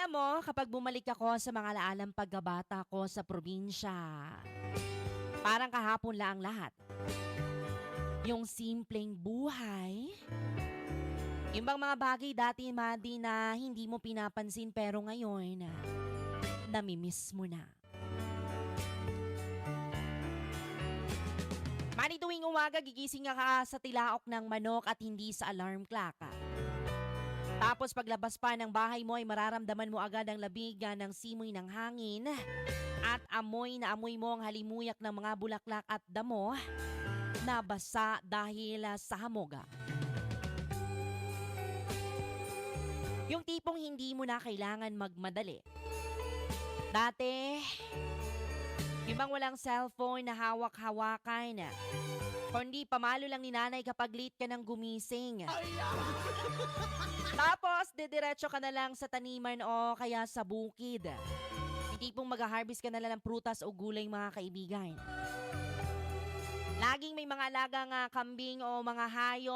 Alam mo, kapag bumalik ako sa mga alaalang pagkabata ko sa probinsya, parang kahapon lang ang lahat. Yung simpleng buhay, yung bang mga bagay dati, Madi, na hindi mo pinapansin pero ngayon, namimiss mo na. Madi, tuwing umaga, gigising ka sa tilaok ng manok at hindi sa alarm clock. Tapos paglabas pa ng bahay mo ay mararamdaman mo agad ang labigan ng simoy ng hangin at amoy na amoy mo ang halimuyak ng mga bulaklak at damo na basa dahil sa hamog. Yung tipong hindi mo na kailangan magmadali. Dati, yung bang walang cellphone na hawak-hawakan, kundi pamalo lang ni nanay kapag late ka ng gumising. Tapos, didiretso ka na lang sa taniman o kaya sa bukid. Hindi pong mag-harvest ka na lang ng prutas o gulay, mga kaibigan. Laging may mga alagang kambing o mga hayop